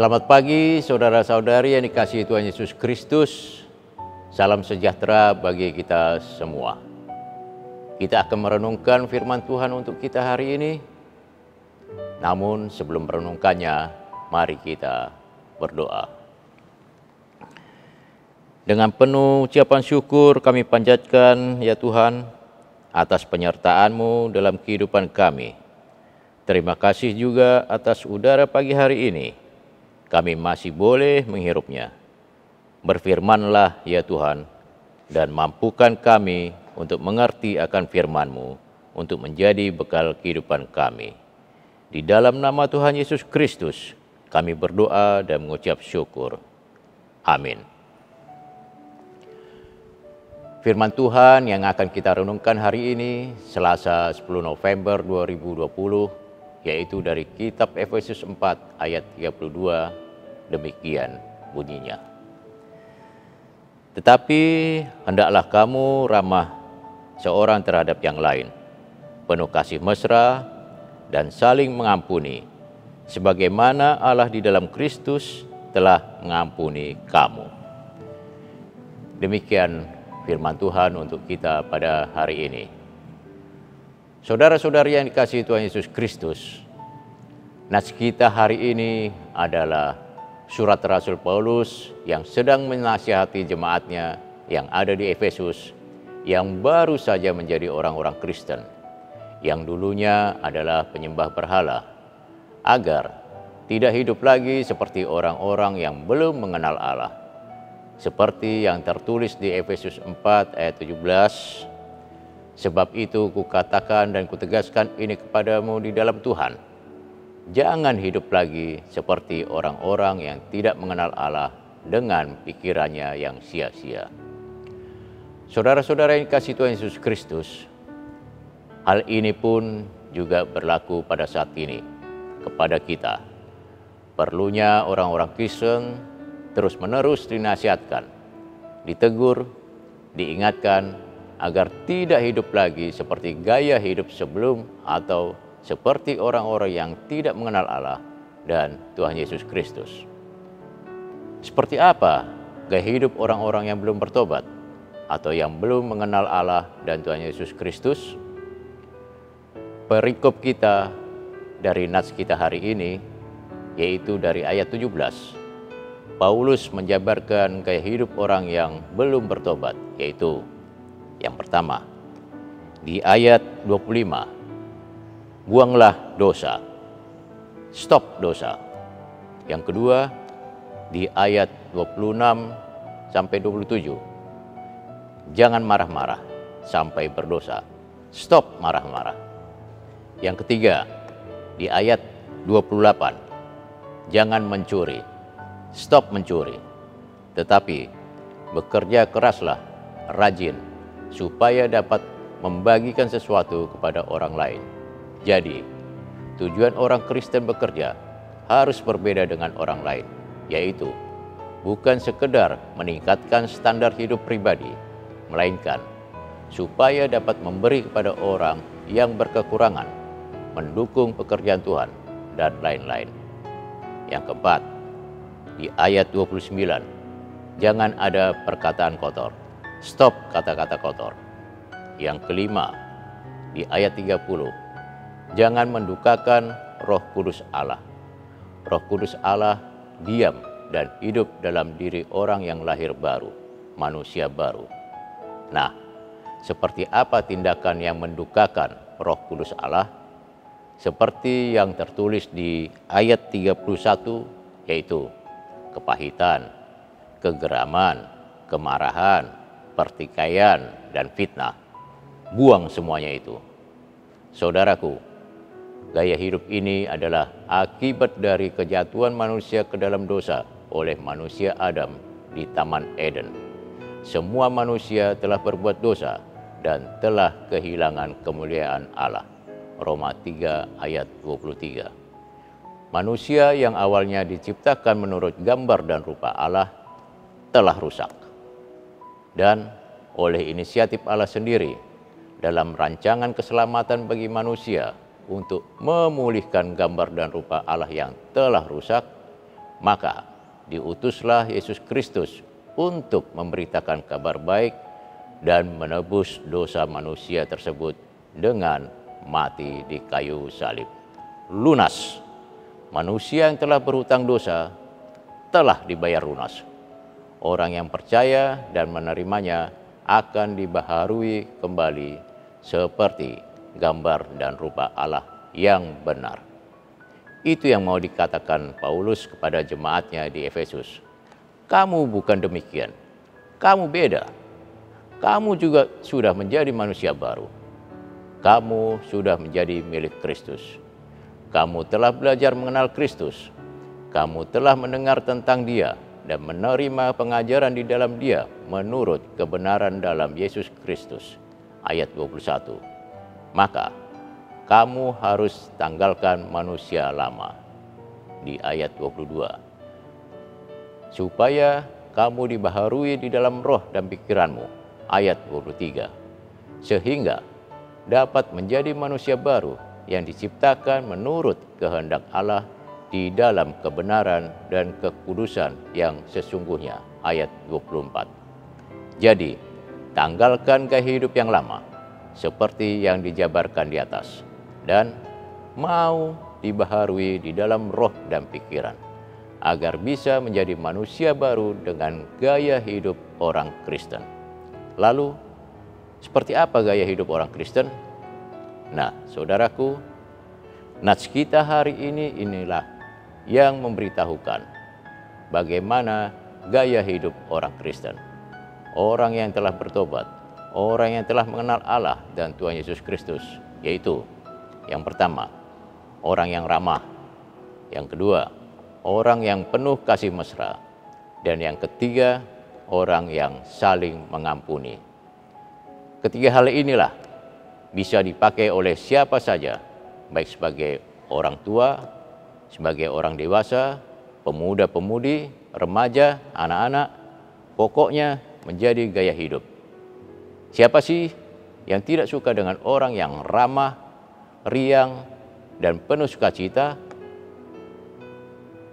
Selamat pagi saudara-saudari yang dikasihi Tuhan Yesus Kristus. Salam sejahtera bagi kita semua. Kita akan merenungkan firman Tuhan untuk kita hari ini. Namun sebelum merenungkannya, mari kita berdoa. Dengan penuh ucapan syukur kami panjatkan ya Tuhan atas penyertaan-Mu dalam kehidupan kami. Terima kasih juga atas udara pagi hari ini. Kami masih boleh menghirupnya. Berfirmanlah ya Tuhan, dan mampukan kami untuk mengerti akan firman-Mu, untuk menjadi bekal kehidupan kami. Di dalam nama Tuhan Yesus Kristus, kami berdoa dan mengucap syukur. Amin. Firman Tuhan yang akan kita renungkan hari ini, Selasa 10 November 2020, yaitu dari kitab Efesus 4 ayat 32, demikian bunyinya. Tetapi hendaklah kamu ramah seorang terhadap yang lain, penuh kasih mesra dan saling mengampuni, sebagaimana Allah di dalam Kristus telah mengampuni kamu. Demikian firman Tuhan untuk kita pada hari ini. Saudara-saudari yang dikasihi Tuhan Yesus Kristus, nats kita hari ini adalah surat Rasul Paulus yang sedang menasihati jemaatnya yang ada di Efesus, yang baru saja menjadi orang-orang Kristen, yang dulunya adalah penyembah berhala, agar tidak hidup lagi seperti orang-orang yang belum mengenal Allah. Seperti yang tertulis di Efesus 4 ayat 17, sebab itu kukatakan dan kutegaskan ini kepadamu di dalam Tuhan, jangan hidup lagi seperti orang-orang yang tidak mengenal Allah dengan pikirannya yang sia-sia. Saudara-saudara yang dikasihi Tuhan Yesus Kristus, hal ini pun juga berlaku pada saat ini kepada kita. Perlunya orang-orang Kristen terus-menerus dinasihatkan, ditegur, diingatkan, agar tidak hidup lagi seperti gaya hidup sebelum atau seperti orang-orang yang tidak mengenal Allah dan Tuhan Yesus Kristus. Seperti apa gaya hidup orang-orang yang belum bertobat atau yang belum mengenal Allah dan Tuhan Yesus Kristus? Perikop kita dari nats kita hari ini, yaitu dari ayat 17. Paulus menjabarkan gaya hidup orang yang belum bertobat, yaitu yang pertama, di ayat 25, buanglah dosa, stop dosa. Yang kedua, di ayat 26 sampai 27, jangan marah-marah sampai berdosa, stop marah-marah. Yang ketiga, di ayat 28, jangan mencuri, stop mencuri, tetapi bekerja keraslah, rajin, supaya dapat membagikan sesuatu kepada orang lain. Jadi, tujuan orang Kristen bekerja harus berbeda dengan orang lain, yaitu bukan sekedar meningkatkan standar hidup pribadi, melainkan supaya dapat memberi kepada orang yang berkekurangan, mendukung pekerjaan Tuhan, dan lain-lain. Yang keempat, di ayat 29, jangan ada perkataan kotor, stop kata-kata kotor. Yang kelima, di ayat 30, jangan mendukakan Roh Kudus Allah. Roh Kudus Allah diam dan hidup dalam diri orang yang lahir baru, manusia baru. Nah, seperti apa tindakan yang mendukakan Roh Kudus Allah? Seperti yang tertulis di ayat 31, yaitu kepahitan, kegeraman, kemarahan, pertikaian, dan fitnah. Buang semuanya itu. Saudaraku, gaya hidup ini adalah akibat dari kejatuhan manusia ke dalam dosa oleh manusia Adam di Taman Eden. Semua manusia telah berbuat dosa dan telah kehilangan kemuliaan Allah. Roma 3 ayat 23. Manusia yang awalnya diciptakan menurut gambar dan rupa Allah telah rusak. Dan oleh inisiatif Allah sendiri dalam rancangan keselamatan bagi manusia untuk memulihkan gambar dan rupa Allah yang telah rusak, Maka diutuslah Yesus Kristus untuk memberitakan kabar baik dan menebus dosa manusia tersebut dengan mati di kayu salib. Lunas. Manusia yang telah berhutang dosa telah dibayar lunas. Orang yang percaya dan menerimanya akan dibaharui kembali seperti gambar dan rupa Allah yang benar. Itu yang mau dikatakan Paulus kepada jemaatnya di Efesus. Kamu bukan demikian. Kamu beda. Kamu juga sudah menjadi manusia baru. Kamu sudah menjadi milik Kristus. Kamu telah belajar mengenal Kristus. Kamu telah mendengar tentang Dia dan menerima pengajaran di dalam Dia menurut kebenaran dalam Yesus Kristus. Ayat 21. Maka kamu harus tanggalkan manusia lama. Di ayat 22. Supaya kamu dibaharui di dalam roh dan pikiranmu. Ayat 23. Sehingga dapat menjadi manusia baru yang diciptakan menurut kehendak Allah di dalam kebenaran dan kekudusan yang sesungguhnya. Ayat 24. Jadi, tanggalkan gaya hidup yang lama, seperti yang dijabarkan di atas, dan mau dibaharui di dalam roh dan pikiran, agar bisa menjadi manusia baru dengan gaya hidup orang Kristen. Lalu, seperti apa gaya hidup orang Kristen? Nah, saudaraku, nats kita hari ini inilah yang memberitahukan bagaimana gaya hidup orang Kristen. Orang yang telah bertobat, orang yang telah mengenal Allah dan Tuhan Yesus Kristus, yaitu yang pertama, orang yang ramah. Yang kedua, orang yang penuh kasih mesra. Dan yang ketiga, orang yang saling mengampuni. Ketiga hal inilah bisa dipakai oleh siapa saja, baik sebagai orang tua, sebagai orang dewasa, pemuda-pemudi, remaja, anak-anak, pokoknya menjadi gaya hidup. Siapa sih yang tidak suka dengan orang yang ramah, riang, dan penuh sukacita?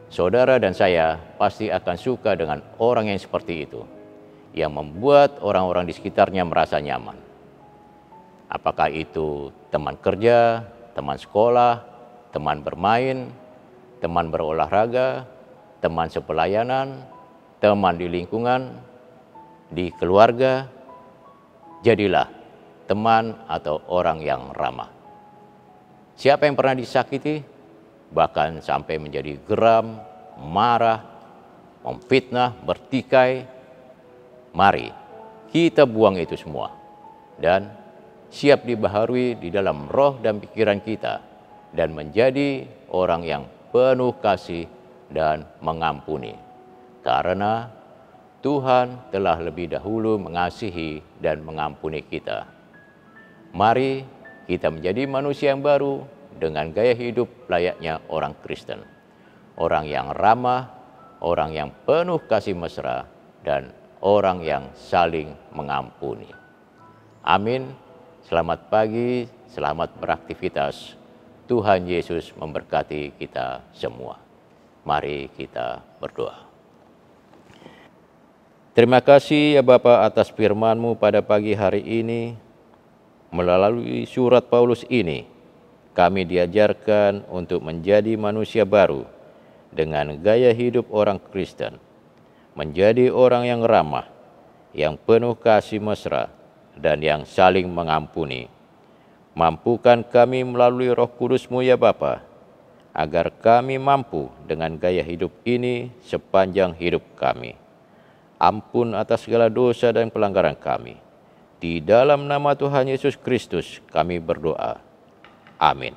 Saudara dan saya pasti akan suka dengan orang yang seperti itu, yang membuat orang-orang di sekitarnya merasa nyaman. Apakah itu teman kerja, teman sekolah, teman bermain, teman berolahraga, teman sepelayanan, teman di lingkungan, di keluarga. Jadilah teman atau orang yang ramah. Siapa yang pernah disakiti, bahkan sampai menjadi geram, marah, memfitnah, bertikai, mari kita buang itu semua dan siap dibaharui di dalam roh dan pikiran kita dan menjadi orang yang penuh kasih dan mengampuni. Karena Tuhan telah lebih dahulu mengasihi dan mengampuni kita. Mari kita menjadi manusia yang baru dengan gaya hidup layaknya orang Kristen. Orang yang ramah, orang yang penuh kasih mesra, dan orang yang saling mengampuni. Amin. Selamat pagi, selamat beraktivitas. Tuhan Yesus memberkati kita semua. Mari kita berdoa. Terima kasih ya Bapa atas firman-Mu pada pagi hari ini. Melalui surat Paulus ini, kami diajarkan untuk menjadi manusia baru dengan gaya hidup orang Kristen. Menjadi orang yang ramah, yang penuh kasih mesra, dan yang saling mengampuni. Mampukan kami melalui Roh Kudus-Mu ya Bapa, agar kami mampu dengan gaya hidup ini sepanjang hidup kami. Ampun atas segala dosa dan pelanggaran kami. Di dalam nama Tuhan Yesus Kristus kami berdoa. Amin.